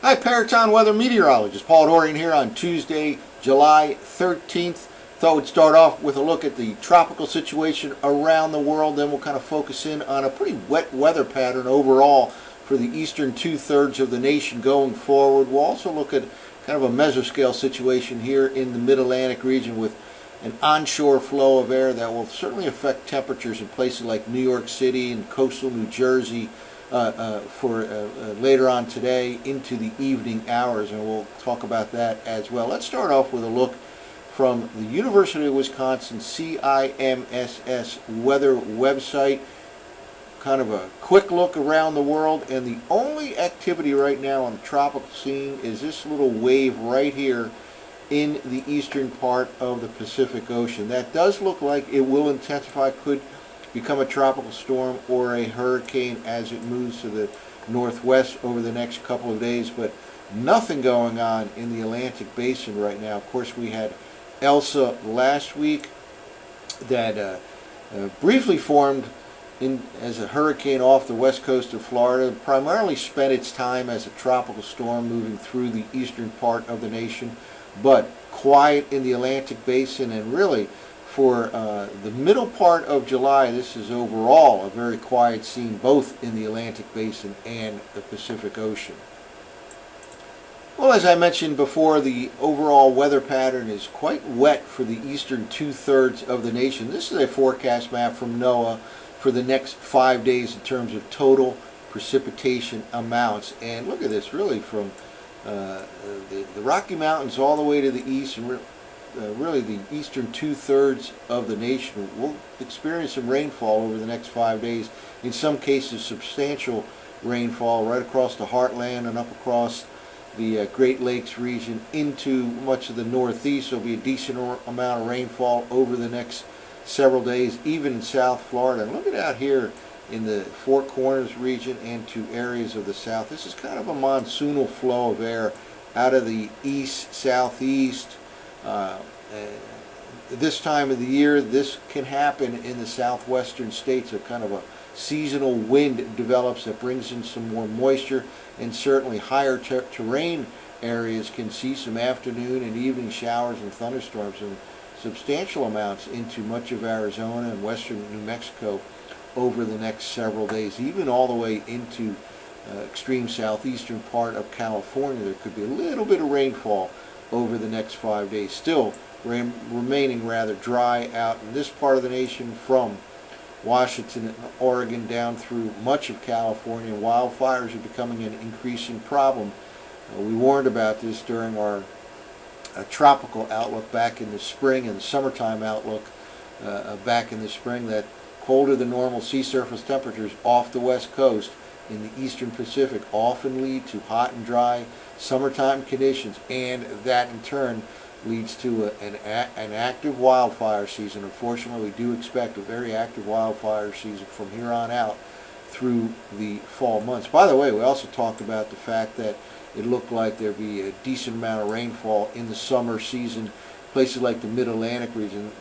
Hi, Peraton Weather Meteorologist Paul Dorian here on Tuesday, July 13th. Thought we'd start off with a look at the tropical situation around the world, then we'll kind of focus in on a pretty wet weather pattern overall for the eastern two-thirds of the nation going forward. We'll also look at kind of a mesoscale situation here in the mid-Atlantic region with an onshore flow of air that will certainly affect temperatures in places like New York City and coastal New Jersey for later on today into the evening hours, and we'll talk about that as well. Let's start off with a look from the University of Wisconsin CIMSS weather website. Kind of a quick look around the world, and the only activity right now on the tropical scene is this little wave right here in the eastern part of the Pacific Ocean. That does look like it will intensify, could become a tropical storm or a hurricane as it moves to the northwest over the next couple of days, but nothing going on in the Atlantic Basin right now. Of course, we had Elsa last week that briefly formed as a hurricane off the west coast of Florida, primarily spent its time as a tropical storm moving through the eastern part of the nation, but quiet in the Atlantic Basin, and really for the middle part of July, this is overall a very quiet scene both in the Atlantic Basin and the Pacific Ocean. Well, as I mentioned before, the overall weather pattern is quite wet for the eastern two-thirds of the nation. This is a forecast map from NOAA for the next 5 days in terms of total precipitation amounts. And look at this, really from the Rocky Mountains all the way to the east, and really the eastern two-thirds of the nation will experience some rainfall over the next 5 days. In some cases, substantial rainfall right across the heartland and up across the Great Lakes region into much of the northeast. There'll be a decent amount of rainfall over the next several days, even in South Florida. And look at out here in the Four Corners region and to areas of the south. This is kind of a monsoonal flow of air out of the east, southeast. This time of the year, this can happen in the southwestern states. A kind of a seasonal wind develops that brings in some more moisture, and certainly higher terrain areas can see some afternoon and evening showers and thunderstorms in substantial amounts into much of Arizona and western New Mexico over the next several days, even all the way into extreme southeastern part of California. There could be a little bit of rainfall over the next 5 days. Still remaining rather dry out in this part of the nation from Washington and Oregon down through much of California. Wildfires are becoming an increasing problem. We warned about this during our tropical outlook back in the spring, and the summertime outlook back in the spring, that colder than normal sea surface temperatures off the west coast in the eastern Pacific often lead to hot and dry summertime conditions, and that in turn leads to an active wildfire season. Unfortunately, we do expect a very active wildfire season from here on out through the fall months. By the way, we also talked about the fact that it looked like there'd be a decent amount of rainfall in the summer season, places like the mid-Atlantic region,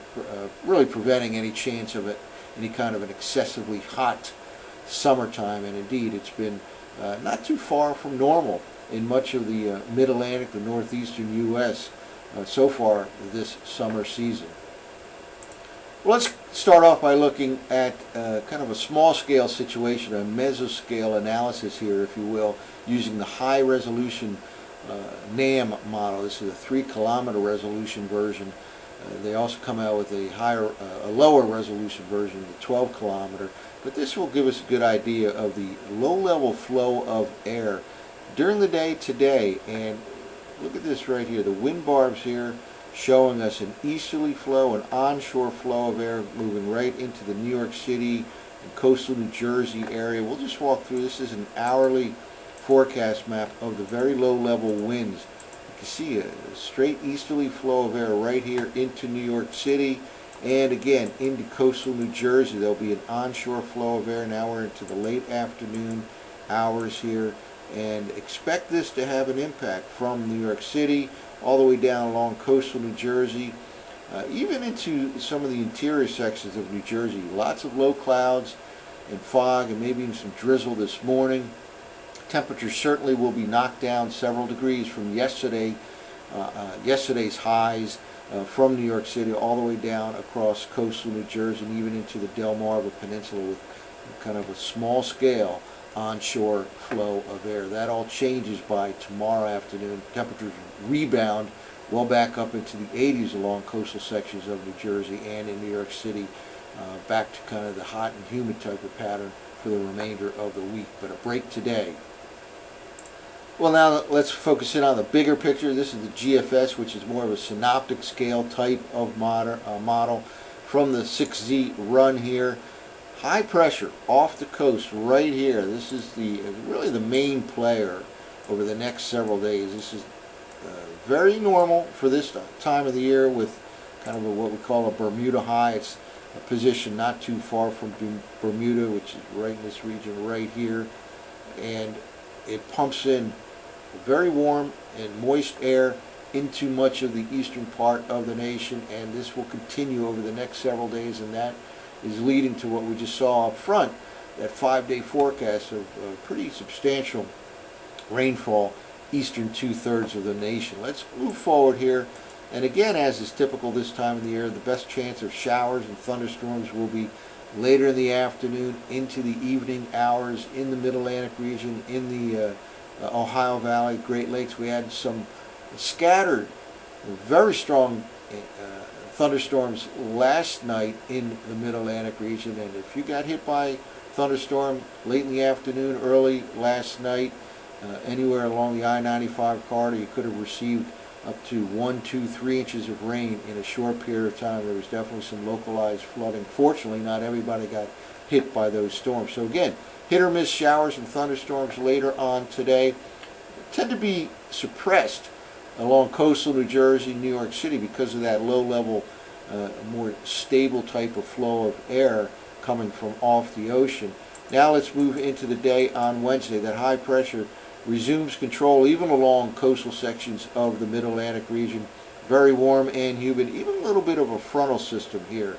really preventing any chance of any kind of an excessively hot summertime. And indeed, it's been not too far from normal in much of the mid-Atlantic, the northeastern U.S. So far this summer season. Well, let's start off by looking at kind of a small-scale situation, a mesoscale analysis here, if you will, using the high-resolution NAM model. This is a 3-kilometer resolution version. They also come out with a lower resolution version, the 12-kilometer. But this will give us a good idea of the low-level flow of air during the day today. And look at this right here, the wind barbs here showing us an easterly flow, an onshore flow of air moving right into the New York City and coastal New Jersey area. We'll just walk through. This is an hourly forecast map of the very low-level winds. You can see a straight easterly flow of air right here into New York City, and again into coastal New Jersey. There'll be an onshore flow of air. Now we're into the late afternoon hours here, and expect this to have an impact from New York City all the way down along coastal New Jersey, even into some of the interior sections of New Jersey. Lots of low clouds and fog, and maybe even some drizzle this morning. Temperatures certainly will be knocked down several degrees from yesterday's highs from New York City all the way down across coastal New Jersey and even into the Delmarva Peninsula with kind of a small scale onshore flow of air. That all changes by tomorrow afternoon. Temperatures rebound well back up into the 80s along coastal sections of New Jersey and in New York City, back to kind of the hot and humid type of pattern for the remainder of the week. But a break today. Well, now let's focus in on the bigger picture. This is the GFS, which is more of a synoptic scale type of model from the 6Z run here. High pressure off the coast right here. This is really the main player over the next several days. This is very normal for this time of the year with kind of what we call a Bermuda high. It's a position not too far from Bermuda, which is right in this region right here. And it pumps in very warm and moist air into much of the eastern part of the nation, and this will continue over the next several days, and that is leading to what we just saw up front, that 5-day forecast of pretty substantial rainfall eastern 2/3 of the nation. Let's move forward here, and again, as is typical this time of the year, the best chance of showers and thunderstorms will be later in the afternoon into the evening hours in the Mid-Atlantic region, in the Ohio Valley, Great Lakes. We had some scattered, very strong thunderstorms last night in the Mid-Atlantic region, and if you got hit by thunderstorm late in the afternoon, early last night, anywhere along the I-95 corridor, you could have received up to 1, 2, 3 inches of rain in a short period of time. There was definitely some localized flooding. Fortunately, not everybody got hit by those storms. So again, hit or miss showers and thunderstorms later on today tend to be suppressed along coastal New Jersey, New York City because of that low-level, more stable type of flow of air coming from off the ocean. Now let's move into the day on Wednesday. That high pressure resumes control even along coastal sections of the Mid-Atlantic region. Very warm and humid, even a little bit of a frontal system here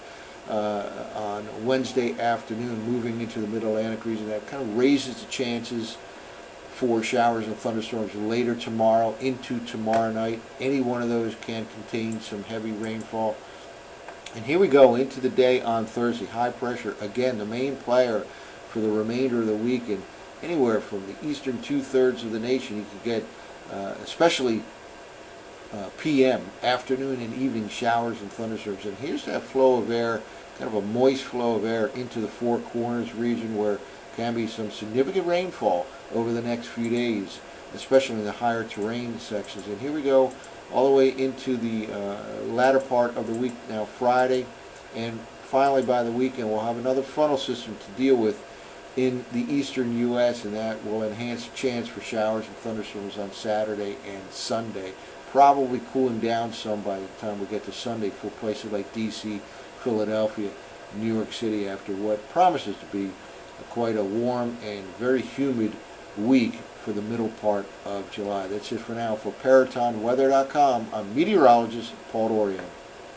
on Wednesday afternoon moving into the Mid-Atlantic region. That kind of raises the chances for showers and thunderstorms later tomorrow into tomorrow night. Any one of those can contain some heavy rainfall. And here we go into the day on Thursday. High pressure, again, the main player for the remainder of the week, and anywhere from the eastern 2/3 of the nation you can get, especially PM, afternoon and evening showers and thunderstorms. And here's that flow of air, kind of a moist flow of air into the Four Corners region where can be some significant rainfall over the next few days, especially in the higher terrain sections. And here we go all the way into the latter part of the week now, Friday, and finally by the weekend we'll have another frontal system to deal with in the eastern U.S., and that will enhance the chance for showers and thunderstorms on Saturday and Sunday. Probably cooling down some by the time we get to Sunday for places like D.C., Philadelphia, New York City, after what promises to be quite a warm and very humid week for the middle part of July. That's it for now. For ParatonWeather.com, I'm meteorologist Paul Dorian.